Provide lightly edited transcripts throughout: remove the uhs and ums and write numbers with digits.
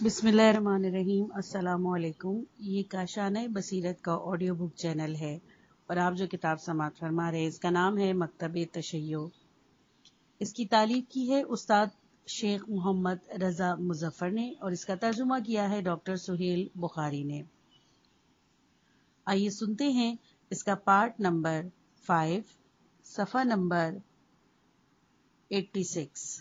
بسم اللہ الرحمن الرحیم۔ السلام علیکم۔ یہ کاشانہ بصیرت کا آڈیو بک چینل ہے اور آپ جو کتاب سماعت فرما رہے ہیں اس کا نام ہے مکتب تشیع۔ اس کی تالیف کی ہے استاد شیخ محمد رضا مظفر نے اور اس کا ترجمہ کیا ہے ڈاکٹر سہیل بخاری نے۔ آئیے سنتے ہیں اس کا پارٹ نمبر 5 صفحہ نمبر 86۔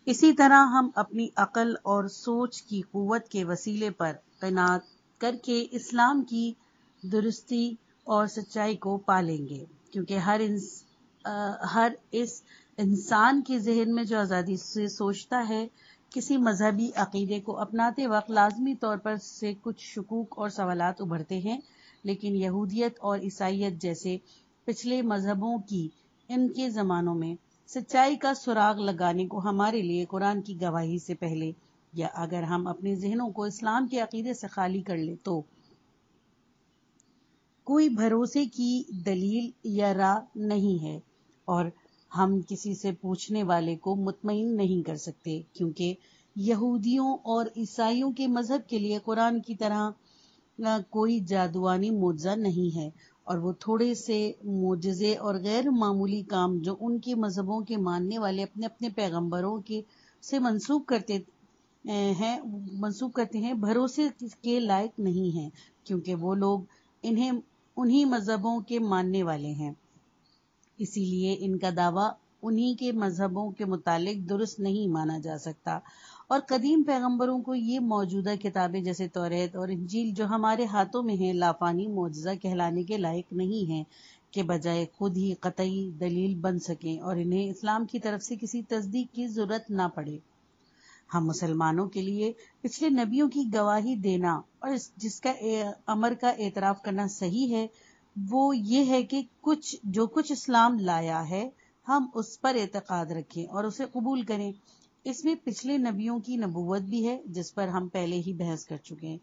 اسی طرح ہم اپنی عقل اور سوچ کی قوت کے وسیلے پر قناعت کر کے اسلام کی درستی اور سچائی کو پالیں گے، کیونکہ ہر اس انسان کے ذہن میں جو آزادی سے سوچتا ہے کسی مذہبی عقیدے کو اپناتے وقت لازمی طور پر سے کچھ شکوک اور سوالات ابھرتے ہیں، لیکن یہودیت اور عیسائیت جیسے پچھلے مذہبوں کی ان کے زمانوں میں سچائی کا سراغ لگانے کو ہمارے لیے قرآن کی گواہی سے پہلے یا اگر ہم اپنے ذہنوں کو اسلام کے عقیدے سے خالی کر لیں تو کوئی بھروسے کی دلیل یا راہ نہیں ہے، اور ہم کسی سے پوچھنے والے کو مطمئن نہیں کر سکتے، کیونکہ یہودیوں اور عیسائیوں کے مذہب کے لیے قرآن کی طرح کوئی جادوانی معجزہ نہیں ہے، اور وہ تھوڑے سے معجزے اور غیر معمولی کام جو ان کے مذہبوں کے ماننے والے اپنے اپنے پیغمبروں سے منسوب کرتے ہیں بھروسے کے لائق نہیں ہیں، کیونکہ وہ لوگ انہی مذہبوں کے ماننے والے ہیں، اسی لیے ان کا دعویٰ انہی کے مذہبوں کے متعلق درست نہیں مانا جا سکتا، اور قدیم پیغمبروں کو یہ موجودہ کتابیں جیسے توریت اور انجیل جو ہمارے ہاتھوں میں ہیں لافانی معجزہ کہلانے کے لائق نہیں ہیں کہ بجائے خود ہی قطعی دلیل بن سکیں اور انہیں اسلام کی طرف سے کسی تصدیق کی ضرورت نہ پڑے۔ ہم مسلمانوں کے لیے پچھلے نبیوں کی گواہی دینا اور جس کا امر کا اعتراف کرنا صحیح ہے وہ یہ ہے کہ جو کچھ اسلام لایا ہے ہم اس پر اعتقاد رکھیں اور اسے قبول کریں۔ اس میں پچھلے نبیوں کی نبوت بھی ہے جس پر ہم پہلے ہی بحث کر چکے ہیں۔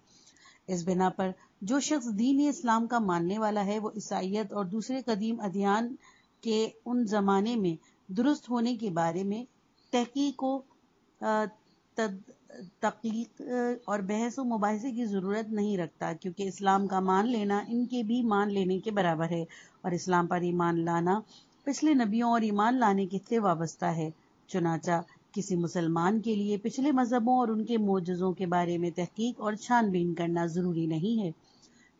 اس بنا پر جو شخص دین اسلام کا ماننے والا ہے وہ عیسائیت اور دوسرے قدیم ادیان کے ان زمانے میں درست ہونے کے بارے میں تحقیق و تحقیق اور بحث و مباحثے کی ضرورت نہیں رکھتا، کیونکہ اسلام کا مان لینا ان کے بھی مان لینے کے برابر ہے، اور اسلام پر ایمان لانا پچھلے نبیوں اور ایمان لانے سے وابستہ ہے۔ چنانچہ کسی مسلمان کے لیے پچھلے مذہبوں اور ان کے معجزوں کے بارے میں تحقیق اور چھان بین کرنا ضروری نہیں ہے،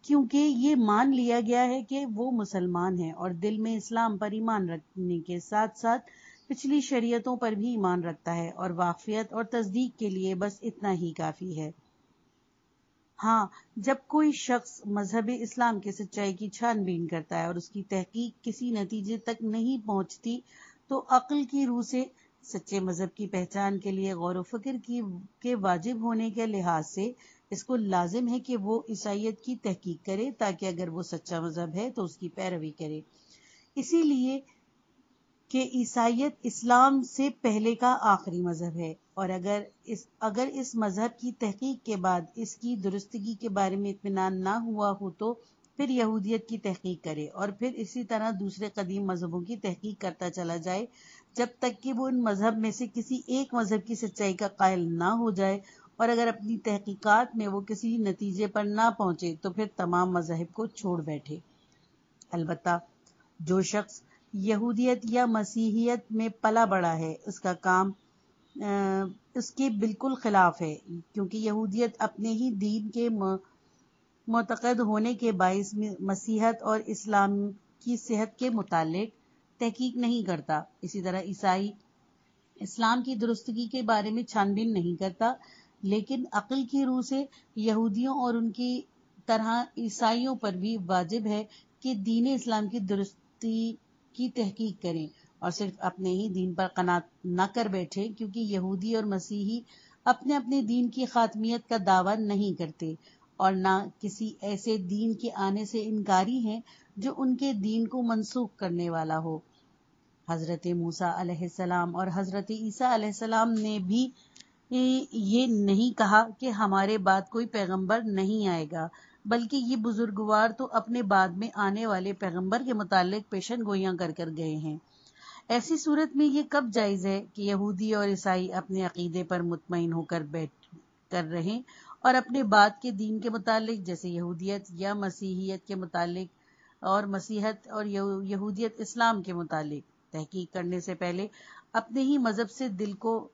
کیونکہ یہ مان لیا گیا ہے کہ وہ مسلمان ہے اور دل میں اسلام پر ایمان رکھنے کے ساتھ ساتھ پچھلی شریعتوں پر بھی ایمان رکھتا ہے، اور واقفیت اور تصدیق کے لیے بس اتنا ہی کافی ہے۔ ہاں، جب کوئی شخص مذہب اسلام کے سچائی کی چھان بین کرتا ہے اور اس کی تحقیق کسی نتیجے تک نہیں پہنچتی تو عقل کی روح سے سچے مذہب کی پہچان کے لیے غور و فکر کے واجب ہونے کے لحاظ سے اس کو لازم ہے کہ وہ عیسائیت کی تحقیق کرے، تاکہ اگر وہ سچا مذہب ہے تو اس کی پیروی کرے۔ اسی لیے کہ عیسائیت اسلام سے پہلے کا آخری مذہب ہے، اور اگر اس مذہب کی تحقیق کے بعد اس کی درستگی کے بارے میں اطمینان نہ ہوا ہو تو پھر یہودیت کی تحقیق کرے، اور پھر اسی طرح دوسرے قدیم مذہبوں کی تحقیق کرتا چلا جائے جب تک کہ وہ ان مذہب میں سے کسی ایک مذہب کی سچائی کا قائل نہ ہو جائے، اور اگر اپنی تحقیقات میں وہ کسی نتیجے پر نہ پہنچے تو پھر تمام مذاہب کو چھوڑ بیٹھے۔ البتہ جو شخص یہودیت یا مسیحیت میں پلا بڑا ہے اس کا کام اس کے بالکل خلاف ہے، کیونکہ یہودیت اپنے ہی دین کے معتقد ہونے کے باعث مسیحیت اور اسلام کی صحت کے متعلق تحقیق نہیں کرتا۔ اسی طرح عیسائی اسلام کی درستگی کے بارے میں چھان بین نہیں کرتا، لیکن عقل کی روح سے یہودیوں اور ان کی طرح عیسائیوں پر بھی واجب ہے کہ دین اسلام کی درستی کی تحقیق کریں اور صرف اپنے ہی دین پر قناعت نہ کر بیٹھے، کیونکہ یہودی اور مسیحی اپنے اپنے دین کی خاتمیت کا دعویٰ نہیں کرتے اور نہ کسی ایسے دین کے آنے سے انکاری ہیں جو ان کے دین کو منسوخ کرنے والا ہو۔ حضرت موسیٰ علیہ السلام اور حضرت عیسیٰ علیہ السلام نے بھی یہ نہیں کہا کہ ہمارے بعد کوئی پیغمبر نہیں آئے گا، بلکہ یہ بزرگوار تو اپنے بعد میں آنے والے پیغمبر کے متعلق پیشن گوئیاں کر گئے ہیں۔ ایسی صورت میں یہ کب جائز ہے کہ یہودی اور عیسائی اپنے عقیدے پر مطمئن ہو کر بیٹھ کر رہیں اور اپنے بعد کے دین کے متعلق جیسے یہودیت یا مسیحیت کے متعلق اور مسیحت اور یہودیت اسلام کے متعلق تحقیق کرنے سے پہلے اپنے ہی مذہب سے دل کو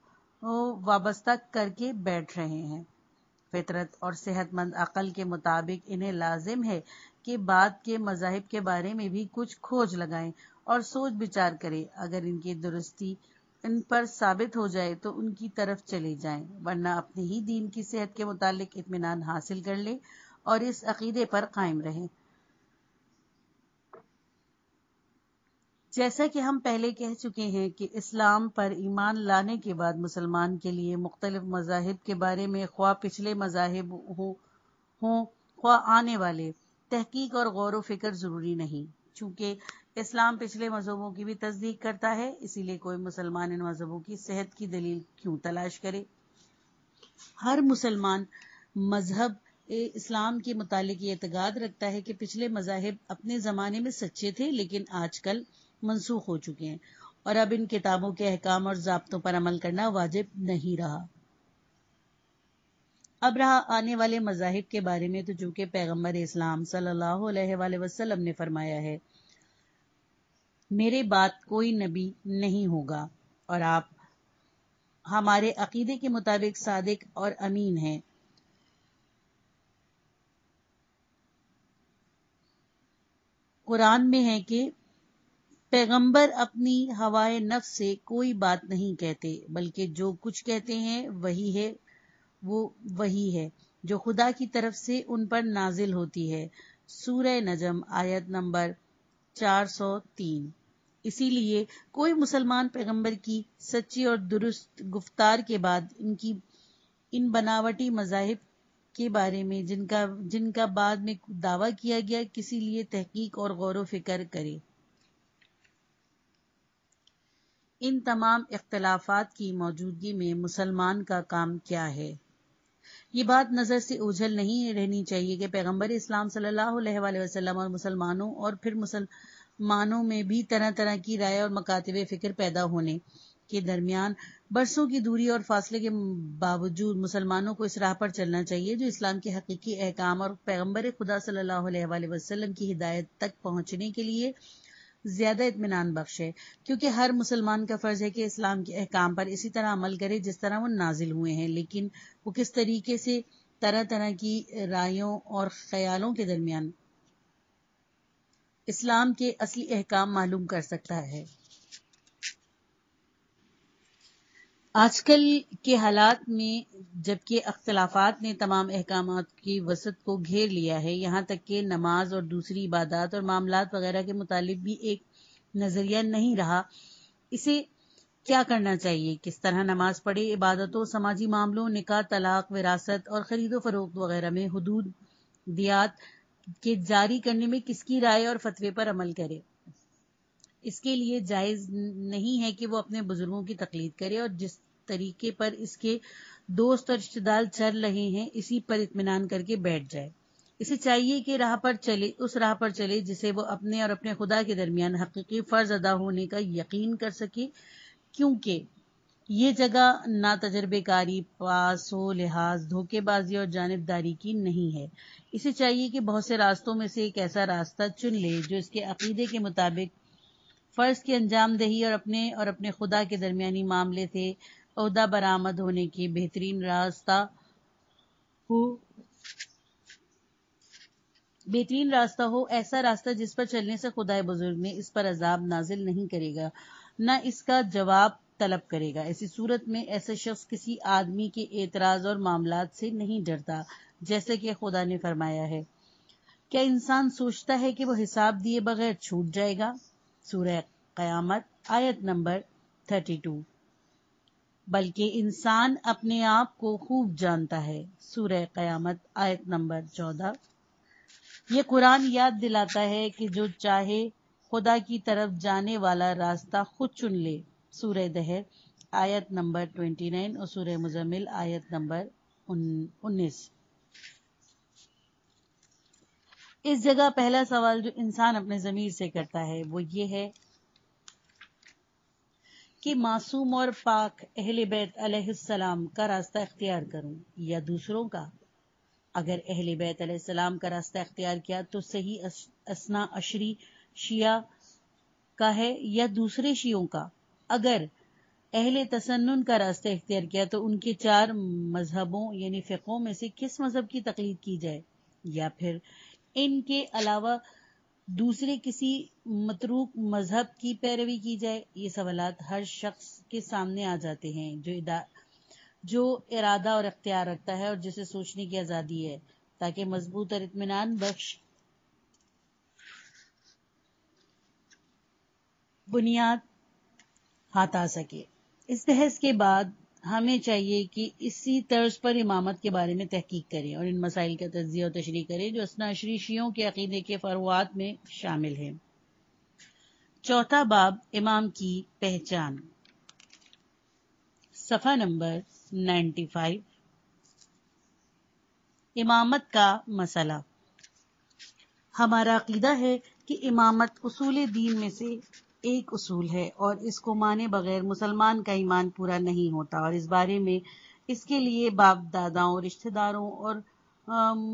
وابستہ کر کے بیٹھ رہے ہیں؟ فطرت اور صحت مند عقل کے مطابق انہیں لازم ہے کہ بعد کے مذاہب کے بارے میں بھی کچھ کھوج لگائیں اور سوچ بچار کریں، اگر ان کی درستی ان پر ثابت ہو جائے تو ان کی طرف چلے جائیں، ورنہ اپنے ہی دین کی صحت کے متعلق اطمینان حاصل کر لیں اور اس عقیدے پر قائم رہیں۔ جیسا کہ ہم پہلے کہہ چکے ہیں کہ اسلام پر ایمان لانے کے بعد مسلمان کے لیے مختلف مذاہب کے بارے میں خواہ پچھلے مذاہب ہوں خواہ آنے والے تحقیق اور غور و فکر ضروری نہیں، چونکہ اسلام پچھلے مذہبوں کی بھی تصدیق کرتا ہے، اسی لیے کوئی مسلمان ان مذہبوں کی صحت کی دلیل کیوں تلاش کرے؟ ہر مسلمان مذہب اسلام کے متعلق یہ اعتقاد رکھتا ہے کہ پچھلے مذاہب اپنے زمانے میں سچے تھے لیکن آج کل منسوخ ہو چکے ہیں اور اب ان کتابوں کے احکام اور ضابطوں پر عمل کرنا واجب نہیں رہا۔ اب رہا آنے والے مذاہب کے بارے میں، تو چونکہ پیغمبر اسلام صلی اللہ علیہ وآلہ وسلم نے فرمایا ہے، میرے بعد کوئی نبی نہیں ہوگا اور آپ ہمارے عقیدے کے مطابق صادق اور امین ہیں۔ قرآن میں ہے کہ پیغمبر اپنی ہوائے نفس سے کوئی بات نہیں کہتے، بلکہ جو کچھ کہتے ہیں وہی ہے جو خدا کی طرف سے ان پر نازل ہوتی ہے۔ سورہ نجم آیت نمبر 403۔ اسی لیے کوئی مسلمان پیغمبر کی سچی اور درست گفتار کے بعد ان بناوٹی مذاہب کے بارے میں جن کا بعد میں دعویٰ کیا گیا کسی لیے تحقیق اور غور و فکر کرے۔ ان تمام اختلافات کی موجودگی میں مسلمان کا کام کیا ہے؟ یہ بات نظر سے اوجھل نہیں رہنی چاہیے کہ پیغمبر اسلام صلی اللہ علیہ وآلہ وسلم اور مسلمانوں اور پھر مسلمانوں میں بھی طرح طرح کی رائے اور مکاتب فکر پیدا ہونے کے درمیان برسوں کی دوری اور فاصلے کے باوجود مسلمانوں کو اس راہ پر چلنا چاہیے جو اسلام کے حقیقی احکام اور پیغمبر خدا صلی اللہ علیہ وآلہ وسلم کی ہدایت تک پہنچنے کے لیے زیادہ اطمینان بخش ہے، کیونکہ ہر مسلمان کا فرض ہے کہ اسلام کے احکام پر اسی طرح عمل کرے جس طرح وہ نازل ہوئے ہیں، لیکن وہ کس طریقے سے طرح طرح کی رائیوں اور خیالوں کے درمیان اسلام کے اصلی احکام معلوم کر سکتا ہے؟ آج کل کے حالات میں جبکہ اختلافات نے تمام احکامات کی وسعت کو گھیر لیا ہے، یہاں تک کہ نماز اور دوسری عبادات اور معاملات وغیرہ کے متعلق بھی ایک نظریہ نہیں رہا، اسے کیا کرنا چاہیے، کس طرح نماز پڑھے، عبادتوں، سماجی معاملوں، نکاح، طلاق، وراثت اور خرید و فروخت وغیرہ میں حدود دیات کے جاری کرنے میں کس کی رائے اور فتوے پر عمل کرے۔ اس کے لیے جائز نہیں ہے کہ وہ اپنے بزرگوں کی تقلید کرے اور جس طریقے پر اس کے دوست اور رشتہ دار چل رہے ہیں اسی پر اطمینان کر کے بیٹھ جائے۔ اسے چاہیے کہ اس راہ پر چلے جسے وہ اپنے اور اپنے خدا کے درمیان حقیقی فرض ادا ہونے کا یقین کر سکے، کیونکہ یہ جگہ نہ تجربے کاری، پاس و لحاظ، دھوکے بازی اور جانبداری کی نہیں ہے۔ اسے چاہیے کہ بہت سے راستوں میں سے ایک ایسا راستہ چن لے جو اس کے عقیدے کے مطابق فرض کی انجام دہی اور اپنے خدا کے درمیانی معاملے سے عہدہ برآمد ہونے کی بہترین راستہ ہو، ایسا راستہ جس پر چلنے سے خدائے بزرگ نے اس پر عذاب نازل نہیں کرے گا، نہ اس کا جواب طلب کرے گا۔ ایسی صورت میں ایسا شخص کسی آدمی کے اعتراض اور معاملات سے نہیں ڈرتا، جیسے کہ خدا نے فرمایا ہے، کیا انسان سوچتا ہے کہ وہ حساب دیے بغیر چھوٹ جائے گا؟ سورہ قیامت آیت نمبر 32۔ بلکہ انسان اپنے آپ کو خوب جانتا ہے، سورہ قیامت آیت نمبر 14۔ یہ قرآن یاد دلاتا ہے کہ جو چاہے خدا کی طرف جانے والا راستہ خود چن لے، سورہ دہر آیت نمبر 29 اور سورہ مزمل آیت نمبر 19۔ اس جگہ پہلا سوال جو انسان اپنے ضمیر سے کرتا ہے وہ یہ ہے کہ معصوم اور پاک اہل بیت علیہ السلام کا راستہ اختیار کروں یا دوسروں کا؟ اگر اہل بیت علیہ السلام کا راستہ اختیار کیا تو صحیح اثنا عشری شیعہ کا ہے یا دوسرے شیعوں کا؟ اگر اہل تسنن کا راستہ اختیار کیا تو ان کے 4 مذہبوں یعنی فقہوں میں سے کس مذہب کی تقلید کی جائے، یا پھر ان کے علاوہ دوسرے کسی متروک مذہب کی پیروی کی جائے؟ یہ سوالات ہر شخص کے سامنے آ جاتے ہیں جو ارادہ اور اختیار رکھتا ہے اور جسے سوچنے کی آزادی ہے، تاکہ مضبوط اور اطمینان بخش بنیاد ہاتھ آ سکے۔ اس بحث کے بعد ہمیں چاہیے کہ اسی طرز پر امامت کے بارے میں تحقیق کریں اور ان مسائل کا تجزیہ و تشریح کریں جو اثنا عشری شیعوں کے عقیدے کے فروعات میں شامل ہیں۔ چوتھا باب، امام کی پہچان، صفحہ نمبر 95۔ امامت کا مسئلہ۔ ہمارا عقیدہ ہے کہ امامت اصول دین میں سے ایک اصول ہے اور اس کو مانے بغیر مسلمان کا ایمان پورا نہیں ہوتا، اور اس بارے میں اس کے لیے باپ داداؤں، رشتہ داروں اور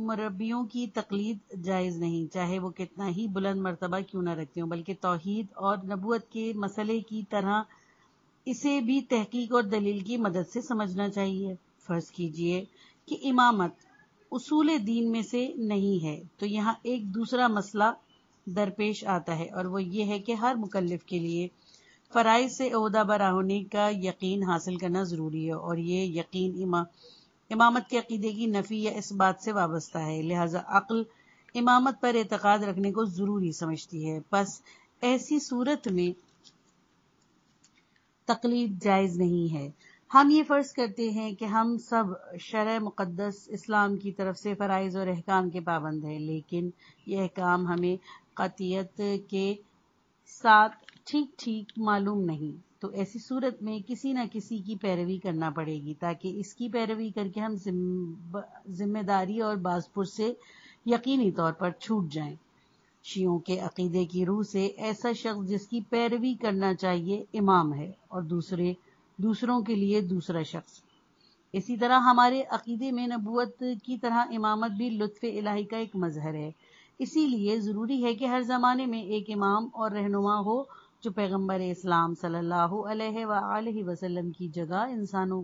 مربیوں کی تقلید جائز نہیں، چاہے وہ کتنا ہی بلند مرتبہ کیوں نہ رکھتے ہوں، بلکہ توحید اور نبوت کے مسئلے کی طرح اسے بھی تحقیق اور دلیل کی مدد سے سمجھنا چاہیے۔ فرض کیجئے کہ امامت اصول دین میں سے نہیں ہے تو یہاں ایک دوسرا مسئلہ درپیش آتا ہے، اور وہ یہ ہے کہ ہر مکلف کے لیے فرائض سے عہدہ برا ہونے کا یقین حاصل کرنا ضروری ہے، اور یہ یقین امامت کے عقیدے کی نفی یا اس بات سے وابستہ ہے، لہذا عقل امامت پر اعتقاد رکھنے کو ضروری سمجھتی ہے۔ پس ایسی صورت میں تقلید جائز نہیں ہے۔ ہم یہ فرض کرتے ہیں کہ ہم سب شرع مقدس اسلام کی طرف سے فرائض اور احکام کے پابند ہیں، لیکن یہ احکام ہمیں قطعیت کے ساتھ ٹھیک ٹھیک معلوم نہیں، تو ایسی صورت میں کسی نہ کسی کی پیروی کرنا پڑے گی تاکہ اس کی پیروی کر کے ہم ذمہ داری اور بازپرس سے یقینی طور پر چھوٹ جائیں۔ شیعوں کے عقیدے کی روح سے ایسا شخص جس کی پیروی کرنا چاہیے امام ہے، اور دوسروں کے لیے دوسرا شخص۔ اسی طرح ہمارے عقیدے میں نبوت کی طرح امامت بھی لطف الہی کا ایک مظہر ہے، اسی لیے ضروری ہے کہ ہر زمانے میں ایک امام اور رہنما ہو جو پیغمبر اسلام صلی اللہ علیہ وآلہ وسلم کی جگہ انسانوں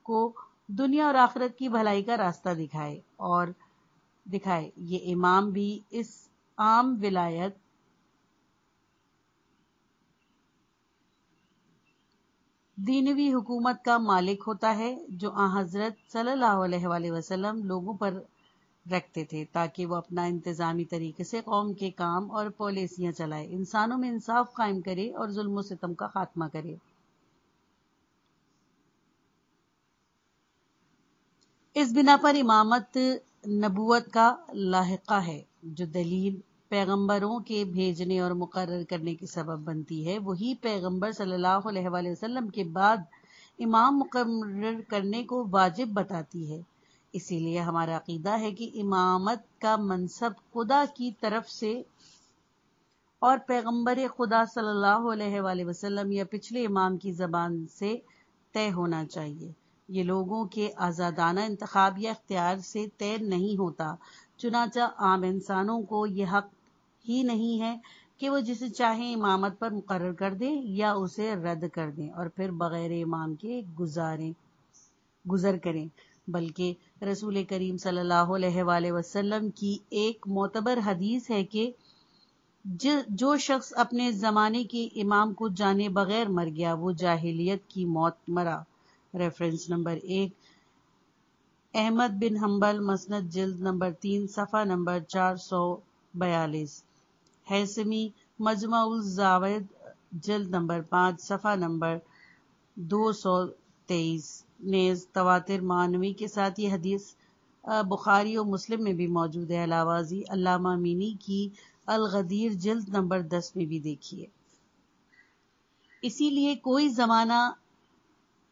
کو دنیا اور آخرت کی بھلائی کا راستہ دکھائے۔ یہ امام بھی اس عام ولایت دینوی حکومت کا مالک ہوتا ہے جو حضرت صلی اللہ علیہ وآلہ وسلم لوگوں پر رکھتے تھے، تاکہ وہ اپنا انتظامی طریقے سے قوم کے کام اور پالیسیاں چلائے، انسانوں میں انصاف قائم کرے اور ظلم و ستم کا خاتمہ کرے۔ اس بنا پر امامت نبوت کا لاحقہ ہے، جو دلیل پیغمبروں کے بھیجنے اور مقرر کرنے کی سبب بنتی ہے، وہی پیغمبر صلی اللہ علیہ وآلہ وسلم کے بعد امام مقرر کرنے کو واجب بتاتی ہے۔ اسی لیے ہمارا عقیدہ ہے کہ امامت کا منصب خدا کی طرف سے اور پیغمبر خدا صلی اللہ علیہ وآلہ وسلم یا پچھلے امام کی زبان سے طے ہونا چاہیے۔ یہ لوگوں کے آزادانہ انتخاب یا اختیار سے طے نہیں ہوتا، چنانچہ عام انسانوں کو یہ حق ہی نہیں ہے کہ وہ جسے چاہیں امامت پر مقرر کر دیں یا اسے رد کر دیں اور پھر بغیر امام کے گزر کریں، بلکہ رسول کریم صلی اللہ علیہ وآلہ وسلم کی ایک معتبر حدیث ہے کہ جو شخص اپنے زمانے کے امام کو جانے بغیر مر گیا وہ جاہلیت کی موت مرا۔ ریفرنس نمبر 1، احمد بن حنبل مسند جلد نمبر 3 صفحہ نمبر 442، ہیثمی مجمع الزوائد جلد نمبر 5 صفحہ نمبر 223۔ نیز تواتر معنوی کے ساتھ یہ حدیث بخاری و مسلم میں بھی موجود ہے۔ علاوہ ازیں علامہ امینی کی الغدیر جلد نمبر 10 میں بھی دیکھیے۔ اسی لیے کوئی زمانہ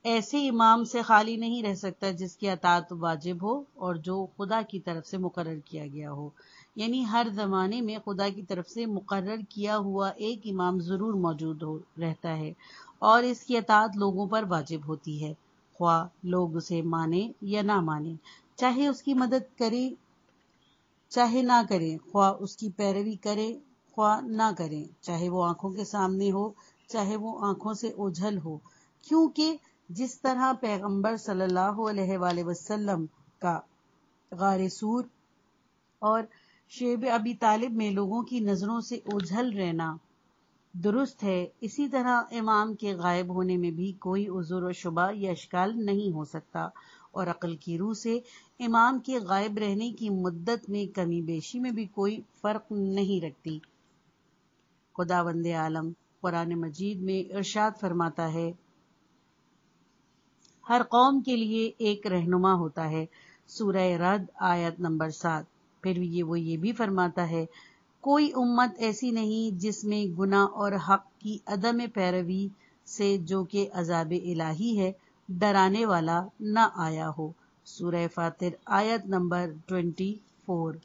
ایسے امام سے خالی نہیں رہ سکتا جس کی اطاعت واجب ہو اور جو خدا کی طرف سے مقرر کیا گیا ہو۔ یعنی ہر زمانے میں خدا کی طرف سے مقرر کیا ہوا ایک امام ضرور موجود رہتا ہے اور اس کی اطاعت لوگوں پر واجب ہوتی ہے، خواہ لوگ اسے مانیں یا نہ مانیں، چاہے اس کی مدد کریں چاہے نہ کریں، خواہ اس کی پیروی کریں خواہ نہ کریں، چاہے وہ آنکھوں کے سامنے ہو چاہے وہ آنکھوں سے اوجھل ہو، کیونکہ جس طرح پیغمبر صلی اللہ علیہ وآلہ وسلم کا غار سور اور شیب ابی طالب میں لوگوں کی نظروں سے اوجھل رہنا درست ہے، اسی طرح امام کے غائب ہونے میں بھی کوئی عذر و شبہ یا اشکال نہیں ہو سکتا، اور عقل کی روح سے امام کے غائب رہنے کی مدت میں کمی بیشی میں بھی کوئی فرق نہیں رکھتی۔ خداوند عالم قرآن مجید میں ارشاد فرماتا ہے، ہر قوم کے لیے ایک رہنما ہوتا ہے، سورہ رعد آیت نمبر 7۔ پھر وہ یہ بھی فرماتا ہے، کوئی امت ایسی نہیں جس میں گناہ اور حق کی عدم پیروی سے جو کہ عذاب الہی ہے ڈرانے والا نہ آیا ہو، سورہ فاطر آیت نمبر 24۔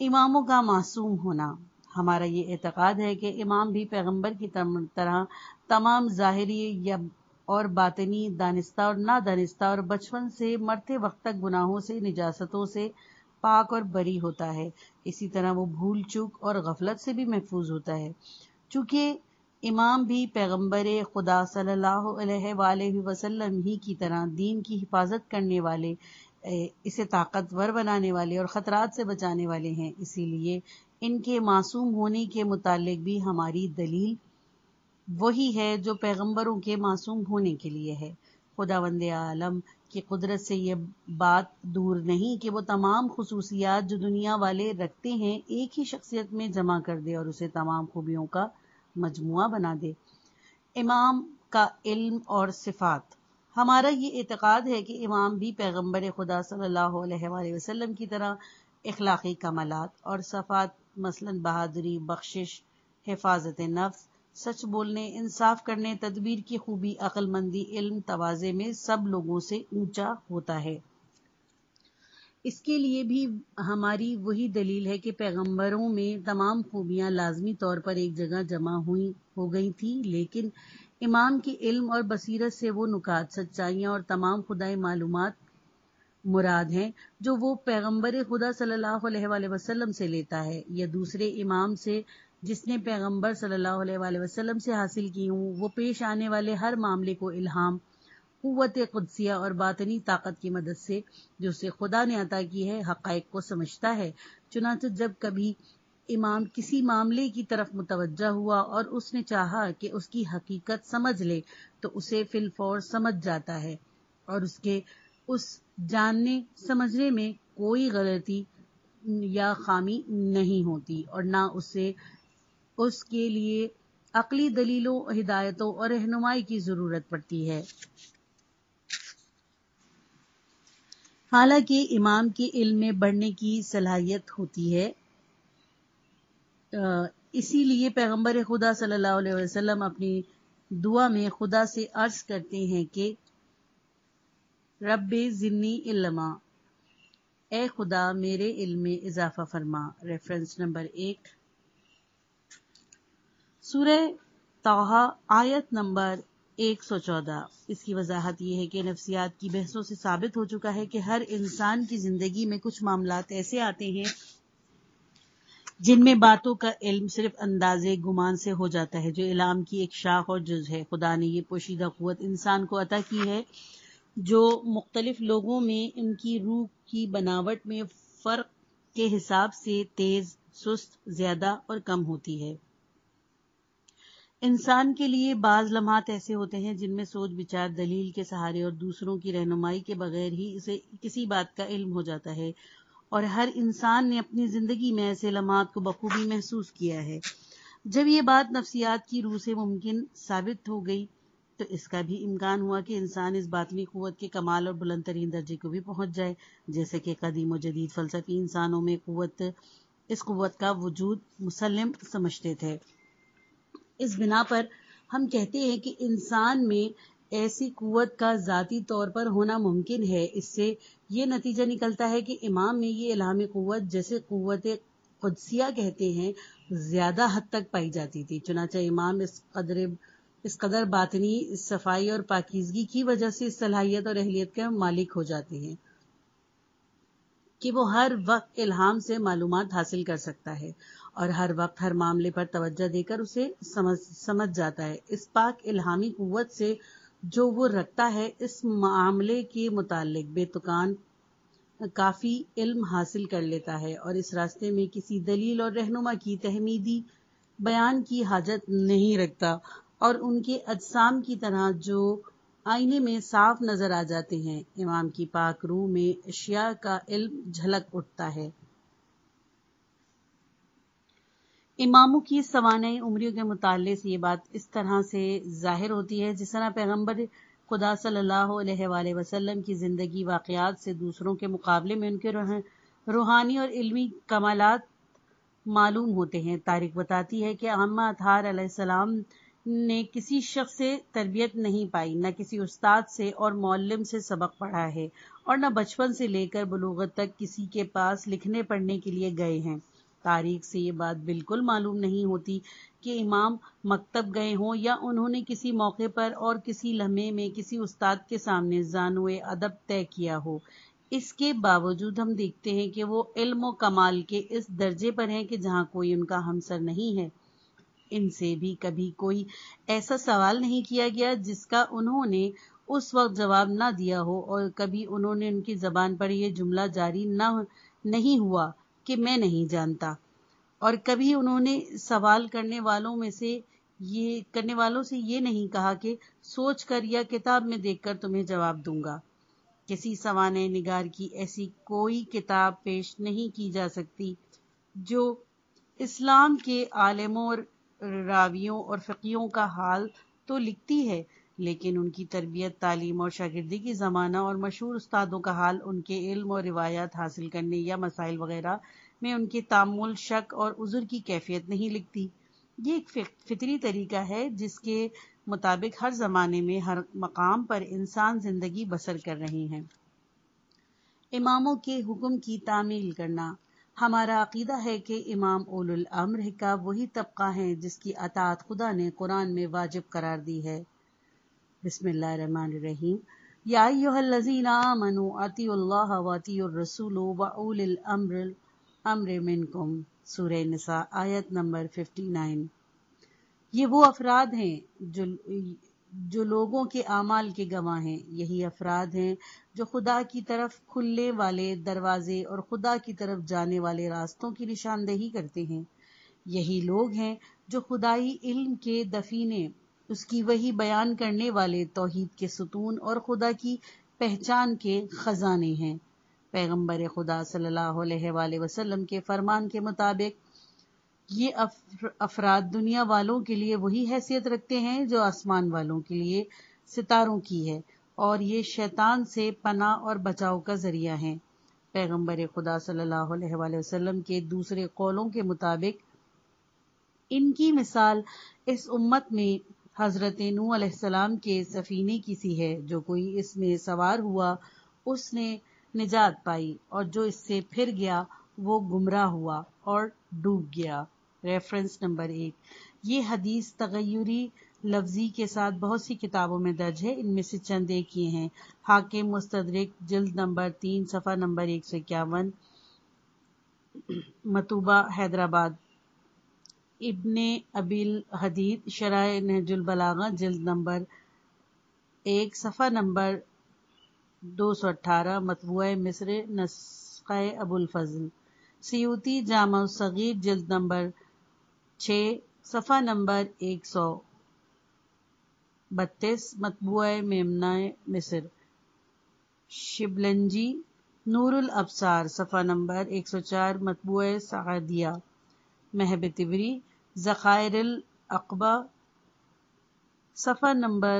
اماموں کا معصوم ہونا۔ ہمارا یہ اعتقاد ہے کہ امام بھی پیغمبر کی طرح تمام ظاہری اور باطنی، دانستہ اور نادانستہ اور بچپن سے مرتے وقت تک گناہوں سے، نجاستوں سے پاک اور بری ہوتا ہے، اسی طرح وہ بھول چوک اور غفلت سے بھی محفوظ ہوتا ہے۔ چونکہ امام بھی پیغمبر خدا صلی اللہ علیہ وآلہ وسلم ہی کی طرح دین کی حفاظت کرنے والے، اسے طاقتور بنانے والے اور خطرات سے بچانے والے ہیں، اسی لیے ان کے معصوم ہونے کے متعلق بھی ہماری دلیل وہی ہے جو پیغمبروں کے معصوم ہونے کے لیے ہے۔ خداوند عالم کی قدرت سے یہ بات دور نہیں کہ وہ تمام خصوصیات جو دنیا والے رکھتے ہیں ایک ہی شخصیت میں جمع کر دے اور اسے تمام خوبیوں کا مجموعہ بنا دے۔ امام کا علم اور صفات۔ ہمارا یہ اعتقاد ہے کہ امام بھی پیغمبر خدا صلی اللہ علیہ وآلہ وسلم کی طرح اخلاقی کمالات اور صفات، مثلا بہادری، بخشش، حفاظت نفس، سچ بولنے، انصاف کرنے، تدبیر کی خوبی، عقل مندی، علم، تواضع میں سب لوگوں سے اونچا ہوتا ہے۔ اس کے لیے بھی ہماری وہی دلیل ہے کہ پیغمبروں میں تمام خوبیاں لازمی طور پر ایک جگہ جمع ہو گئی تھیں، لیکن امام کے علم اور بصیرت سے وہ نکات، سچائیاں اور تمام خدائی معلومات مراد ہیں جو وہ پیغمبر خدا صلی اللہ علیہ وآلہ وسلم سے لیتا ہے یا دوسرے امام سے جس نے پیغمبر صلی اللہ علیہ وآلہ وسلم سے حاصل کی ہوں۔ وہ پیش آنے والے ہر معاملے کو الہام، قوت قدسیہ اور باطنی طاقت کی مدد سے جو اسے خدا نے عطا کی ہے حقائق کو سمجھتا ہے۔ چنانچہ جب کبھی امام کسی معاملے کی طرف متوجہ ہوا اور اس نے چاہا کہ اس کی حقیقت سمجھ لے تو اسے فی الفور سمجھ جاتا ہے، اور اس کے اس جاننے سمجھنے میں کوئی غلطی یا خامی نہیں ہوتی، اور نہ اسے اس کے لیے عقلی دلیلوں، ہدایتوں اور رہنمائی کی ضرورت پڑتی ہے۔ حالانکہ امام کے علم میں بڑھنے کی صلاحیت ہوتی ہے، اسی لیے پیغمبر خدا صلی اللہ علیہ وسلم اپنی دعا میں خدا سے عرض کرتے ہیں کہ رب زدنی علما، اے خدا میرے علم میں اضافہ فرما۔ ریفرنس نمبر 1، سورہ طٰہٰ آیت نمبر 114۔ اس کی وضاحت یہ ہے کہ نفسیات کی بحثوں سے ثابت ہو چکا ہے کہ ہر انسان کی زندگی میں کچھ معاملات ایسے آتے ہیں جن میں باتوں کا علم صرف اندازے گمان سے ہو جاتا ہے، جو علم کی ایک شاخ اور جز ہے۔ خدا نے یہ پوشیدہ قوت انسان کو عطا کی ہے جو مختلف لوگوں میں ان کی روح کی بناوٹ میں فرق کے حساب سے تیز، سست، زیادہ اور کم ہوتی ہے۔ انسان کے لیے بعض لمحات ایسے ہوتے ہیں جن میں سوچ بچار، دلیل کے سہارے اور دوسروں کی رہنمائی کے بغیر ہی اسے کسی بات کا علم ہو جاتا ہے، اور ہر انسان نے اپنی زندگی میں ایسے لمحات کو بخوبی محسوس کیا ہے۔ جب یہ بات نفسیات کی روح سے ممکن ثابت ہو گئی تو اس کا بھی امکان ہوا کہ انسان اس باطنی قوت کے کمال اور بلند ترین درجے کو بھی پہنچ جائے، جیسے کہ قدیم و جدید فلسفی انسانوں میں اس قوت کا وجود مسلم سمجھتے تھے۔ اس بنا پر ہم کہتے ہیں کہ انسان میں ایسی قوت کا ذاتی طور پر ہونا ممکن ہے۔ اس سے یہ نتیجہ نکلتا ہے کہ امام میں یہ الہامی قوت جیسے قوت قدسیہ کہتے ہیں زیادہ حد تک پائی جاتی تھی. چنانچہ امام اس قدر باطنی صفائی اور پاکیزگی کی وجہ سے اس صلاحیت اور اہلیت کے مالک ہو جاتے ہیں کہ وہ ہر وقت الہام سے معلومات حاصل کر سکتا ہے اور ہر وقت ہر معاملے پر توجہ دے کر اسے سمجھ جاتا ہے. اس پاک الہامی قوت سے جو وہ رکھتا ہے اس معاملے کے متعلق بے تکان کافی علم حاصل کر لیتا ہے اور اس راستے میں کسی دلیل اور رہنما کی تحمیدی بیان کی حاجت نہیں رکھتا، اور ان کے اجسام کی طرح جو آئینے میں صاف نظر آ جاتے ہیں، امام کی پاک روح میں اشیاء کا علم جھلک اٹھتا ہے. اماموں کی سوانح عمریوں کے مطالعے سے یہ بات اس طرح سے ظاہر ہوتی ہے جس طرح پیغمبر خدا صلی اللہ علیہ وآلہ وسلم کی زندگی واقعات سے دوسروں کے مقابلے میں ان کے روحانی اور علمی کمالات معلوم ہوتے ہیں. تاریخ بتاتی ہے کہ اماں اطہار علیہ السلام نے کسی شخص سے تربیت نہیں پائی، نہ کسی استاد سے اور معلم سے سبق پڑھا ہے، اور نہ بچپن سے لے کر بلوغت تک کسی کے پاس لکھنے پڑھنے کے لیے گئے ہیں. تاریخ سے یہ بات بالکل معلوم نہیں ہوتی کہ امام مکتب گئے ہوں یا انہوں نے کسی موقع پر اور کسی لمحے میں کسی استاد کے سامنے زانوئے ادب طے کیا ہو. اس کے باوجود ہم دیکھتے ہیں کہ وہ علم و کمال کے اس درجے پر ہیں کہ جہاں کوئی ان کا ہمسر نہیں ہے. ان سے بھی کبھی کوئی ایسا سوال نہیں کیا گیا جس کا انہوں نے اس وقت جواب نہ دیا ہو، اور کبھی انہوں نے ان کی زبان پر یہ جملہ جاری نہیں ہوا کہ میں نہیں جانتا، اور کبھی انہوں نے سوال کرنے والوں سے یہ نہیں کہا کہ سوچ کر یا کتاب میں دیکھ کر تمہیں جواب دوں گا. کسی سوانح نگار کی ایسی کوئی کتاب پیش نہیں کی جا سکتی جو اسلام کے عالموں اور راویوں اور فقیہوں کا حال تو لکھتی ہے، لیکن ان کی تربیت، تعلیم اور شاگردی کی زمانہ اور مشہور استادوں کا حال، ان کے علم اور روایات حاصل کرنے یا مسائل وغیرہ میں ان کے تامل، شک اور عذر کی کیفیت نہیں لکھتی. یہ ایک فطری طریقہ ہے جس کے مطابق ہر زمانے میں ہر مقام پر انسان زندگی بسر کر رہے ہیں. اماموں کے حکم کی تعمیل کرنا. ہمارا عقیدہ ہے کہ امام اولو الامر کا وہی طبقہ ہے جس کی اطاعت خدا نے قرآن میں واجب قرار دی ہے. بسم اللہ الرحمن الرحیم. یا ایھا الذین آمنوا اطیعوا اللہ واطیعوا الرسول واولی الامر منکم. سورہ نساء آیت نمبر 59. یہ وہ افراد ہیں جو لوگوں کے اعمال کے گواہ ہیں. یہی افراد ہیں جو خدا کی طرف کھلنے والے دروازے اور خدا کی طرف جانے والے راستوں کی نشاندہی کرتے ہیں. یہی لوگ ہیں جو خدائی علم کے دفینے، اس کی وحی بیان کرنے والے، توحید کے ستون اور خدا کی پہچان کے خزانے ہیں. پیغمبر خدا صلی اللہ علیہ وآلہ وسلم کے فرمان کے مطابق یہ افراد دنیا والوں کے لیے وہی حیثیت رکھتے ہیں جو آسمان والوں کے لیے ستاروں کی ہے، اور یہ شیطان سے پناہ اور بچاؤ کا ذریعہ ہیں. پیغمبر خدا صلی اللہ علیہ وآلہ وسلم کے دوسرے قولوں کے مطابق ان کی مثال اس امت میں حضرت نوح علیہ السلام کے سفینے کی سی ہے. جو کوئی اس میں سوار ہوا اس نے نجات پائی، اور جو اس سے پھر گیا وہ گمراہ ہوا اور ڈوب گیا. Reference number 1. یہ حدیث تغیری لفظی کے ساتھ بہت سی کتابوں میں درج ہے. ان میں سے چند ایک یہ ہیں: حاکم مستدرک جلد نمبر 3 صفحہ نمبر 151، مطبوعہ حیدرآباد. ابن ابی الحدید شرح نہج البلاغہ جلد نمبر 1 صفحہ نمبر 218، مطبوعہ مصر نسخہ ابو الفضل. سیوطی جامع الصغیر جلد نمبر 6 صفحہ نمبر 132، مطبوعہ میمنہ مصر. شبلنجی نور الابصار صفحہ نمبر 104، مطبوعہ سعدیہ. محب تبری ذخائر العقبہ صفحہ نمبر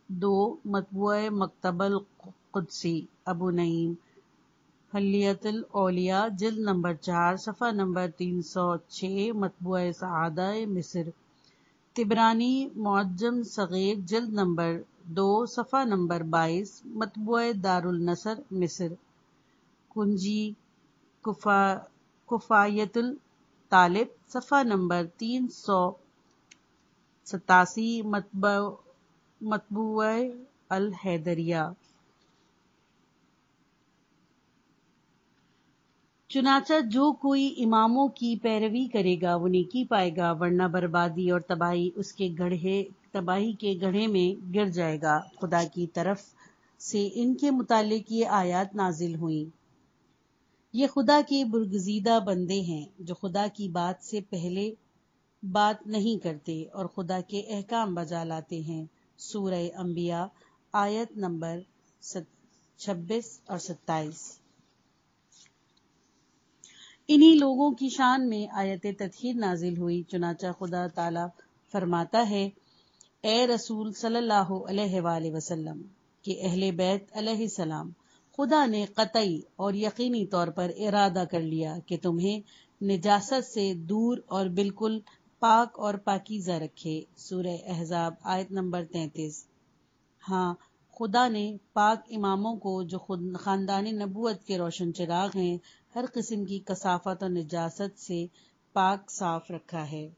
2، مطبوعہ مکتبہ القدسی. ابو نعیم حلیۃ الاولیاء جلد نمبر 4 صفحہ نمبر 306، مطبوعہ سعادہ مصر. طبرانی معجم صغیر جلد نمبر 2 صفحہ نمبر 22، مطبوعہ دار النصر مصر. کنجی کفایت الطالب، صفحہ نمبر 387، مطبوعہ الحیدریہ۔ چنانچہ جو کوئی اماموں کی پیروی کرے گا وہ نیکی پائے گا، ورنہ بربادی اور تباہی اس کے گڑھے میں گر جائے گا۔ خدا کی طرف سے ان کے متعلق یہ آیات نازل ہوئیں۔ یہ خدا کے برگزیدہ بندے ہیں جو خدا کی بات سے پہلے بات نہیں کرتے اور خدا کے احکام بجا لاتے ہیں۔ سورہ انبیاء آیت نمبر 26 اور 27۔ انہی لوگوں کی شان میں آیت تطہیر نازل ہوئی۔ چنانچہ خدا تعالی فرماتا ہے: اے رسول صلی اللہ علیہ وآلہ وسلم کہ اہل بیت علیہ السلام، خدا نے قطعی اور یقینی طور پر ارادہ کر لیا کہ تمہیں نجاست سے دور اور بالکل پاک اور پاکیزہ رکھے۔ سورہ احزاب آیت نمبر 33۔ ہاں، خدا نے پاک اماموں کو جو خاندان نبوت کے روشن چراغ ہیں، ہر قسم کی کثافت اور نجاست سے پاک صاف رکھا ہے۔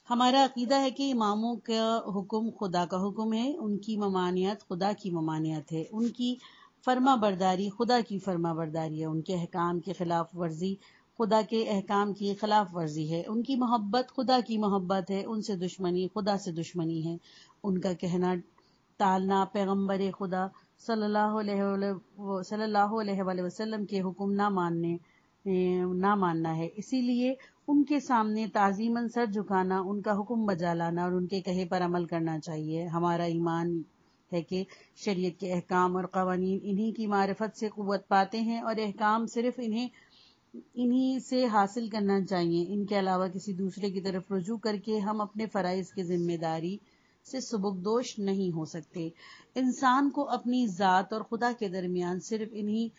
ہمارا عقیدہ ہے کہ اماموں کا حکم خدا کا حکم ہے، ان کی ممانعت خدا کی ممانعت ہے، ان کی فرما برداری خدا کی فرما برداری ہے، ان کے احکام کی خلاف ورزی خدا کے احکام کی خلاف ورزی ہے، ان کی محبت خدا کی محبت ہے، ان سے دشمنی خدا سے دشمنی ہے، ان کا کہنا ٹالنا پیغمبر خدا صلی اللہ علیہ وآلہ وسلم کے حکم نہ ماننا ہے۔ اسی لیے ان کے سامنے تعظیماً سر جھکانا، ان کا حکم بجا لانا اور ان کے کہے پر عمل کرنا چاہیے۔ ہمارا ایمان ہے کہ شریعت کے احکام اور قوانین انہی کی معرفت سے قوت پاتے ہیں اور احکام صرف انہی سے حاصل کرنا چاہیے۔ ان کے علاوہ کسی دوسرے کی طرف رجوع کر کے ہم اپنے فرائض کی ذمہ داری سے سبکدوش نہیں ہو سکتے۔ انسان کو اپنی ذات اور خدا کے درمیان صرف انہی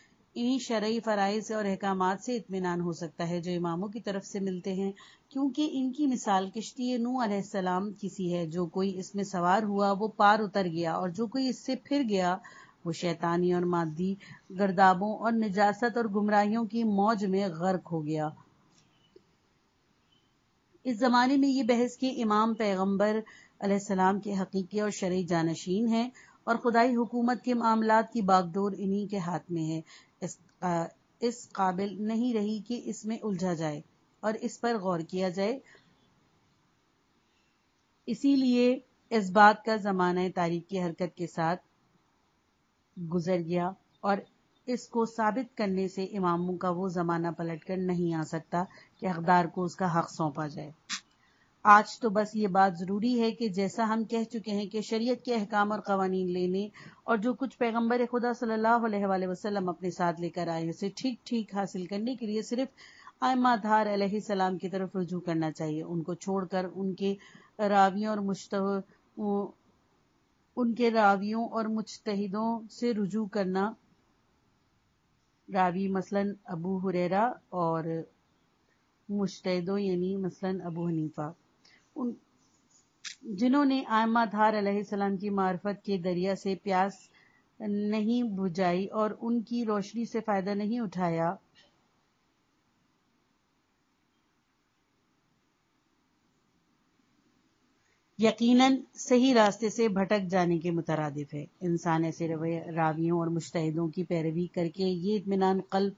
شرعی فرائض اور احکامات سے اطمینان ہو سکتا ہے جو اماموں کی طرف سے ملتے ہیں، کیونکہ ان کی مثال کشتی نوح علیہ السلام کی سی ہے۔ جو کوئی اس میں سوار ہوا وہ پار اتر گیا، اور جو کوئی اس سے پھر گیا وہ شیطانی اور مادی گردابوں اور نجاست اور گمراہیوں کی موج میں غرق ہو گیا۔ اس زمانے میں یہ بحث کہ امام پیغمبر علیہ السلام کے حقیقی اور شرعی جانشین ہیں اور خدائی حکومت کے معاملات کی باغ ڈور انہی کے ہاتھ میں ہے، اس قابل نہیں رہی کہ اس میں الجھا جائے اور اس پر غور کیا جائے۔ اسی لیے اس بات کا زمانہ تاریخ کی حرکت کے ساتھ گزر گیا اور اس کو ثابت کرنے سے اماموں کا وہ زمانہ پلٹ کر نہیں آ سکتا کہ اقدار کو اس کا حق سونپا جائے۔ آج تو بس یہ بات ضروری ہے کہ جیسا ہم کہہ چکے ہیں کہ شریعت کے احکام اور قوانین لینے اور جو کچھ پیغمبر خدا صلی اللہ علیہ وآلہ وسلم اپنے ساتھ لے کر آئے اسے ٹھیک ٹھیک حاصل کرنے کے لیے صرف ائمہ اطہار علیہ السلام کی طرف رجوع کرنا چاہیے، ان کو چھوڑ کر ان کے راویوں اور مجتہدوں سے رجوع کرنا، راوی مثلاً ابو ہریرہ اور مجتہدوں یعنی مثلاً ابو حنیفہ، جنہوں نے ائمہ اطہار علیہ السلام کی معرفت کے دریا سے پیاس نہیں بجھائی اور ان کی روشنی سے فائدہ نہیں اٹھایا، یقیناً صحیح راستے سے بھٹک جانے کے مترادف ہے۔ انسان ایسے راویوں اور مجتہدوں کی پیروی کر کے یہ اطمینان قلب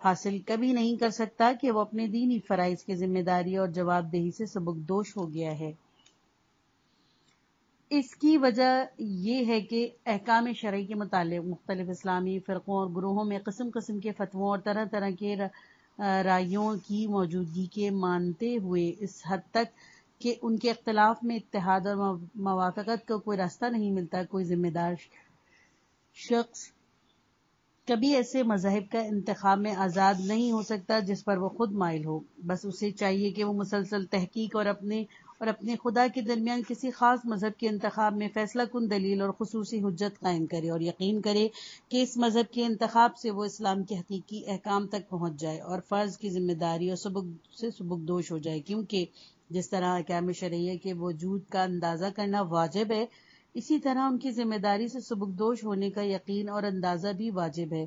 حاصل کبھی نہیں کر سکتا کہ وہ اپنے دینی فرائض کی ذمہ داری اور جواب دہی سے سبکدوش ہو گیا ہے۔ اس کی وجہ یہ ہے کہ احکام شرعی کے متعلق مختلف اسلامی فرقوں اور گروہوں میں قسم قسم کے فتووں اور طرح طرح کے رائیوں کی موجودگی کے مانتے ہوئے اس حد تک کہ ان کے اختلاف میں اتحاد اور موافقت کا کوئی راستہ نہیں ملتا، کوئی ذمہ دار شخص کبھی ایسے مذہب کا انتخاب میں آزاد نہیں ہو سکتا جس پر وہ خود مائل ہو۔ بس اسے چاہیے کہ وہ مسلسل تحقیق اور اپنے خدا کے درمیان کسی خاص مذہب کے انتخاب میں فیصلہ کن دلیل اور خصوصی حجت قائم کرے اور یقین کرے کہ اس مذہب کے انتخاب سے وہ اسلام کے حقیقی احکام تک پہنچ جائے اور فرض کی ذمہ داری اور سے سبکدوش ہو جائے، کیونکہ جس طرح احکام شرعیہ کے وجود کا اندازہ کرنا واجب ہے، اسی طرح ان کی ذمہ داری سے سبکدوش ہونے کا یقین اور اندازہ بھی واجب ہے۔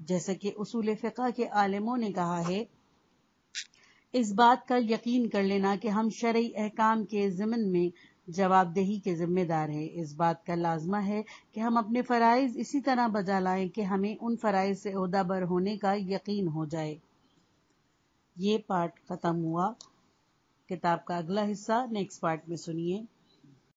جیسا کہ اصول فقہ کے عالموں نے کہا ہے، اس بات کا یقین کر لینا کہ ہم شرعی احکام کے ضمن میں جواب دہی کے ذمہ دار ہیں، اس بات کا لازمہ ہے کہ ہم اپنے فرائض اسی طرح بجا لائیں کہ ہمیں ان فرائض سے عہدہ بر ہونے کا یقین ہو جائے۔ یہ پارٹ ختم ہوا۔ کتاب کا اگلا حصہ نیکسٹ پارٹ میں سنیے۔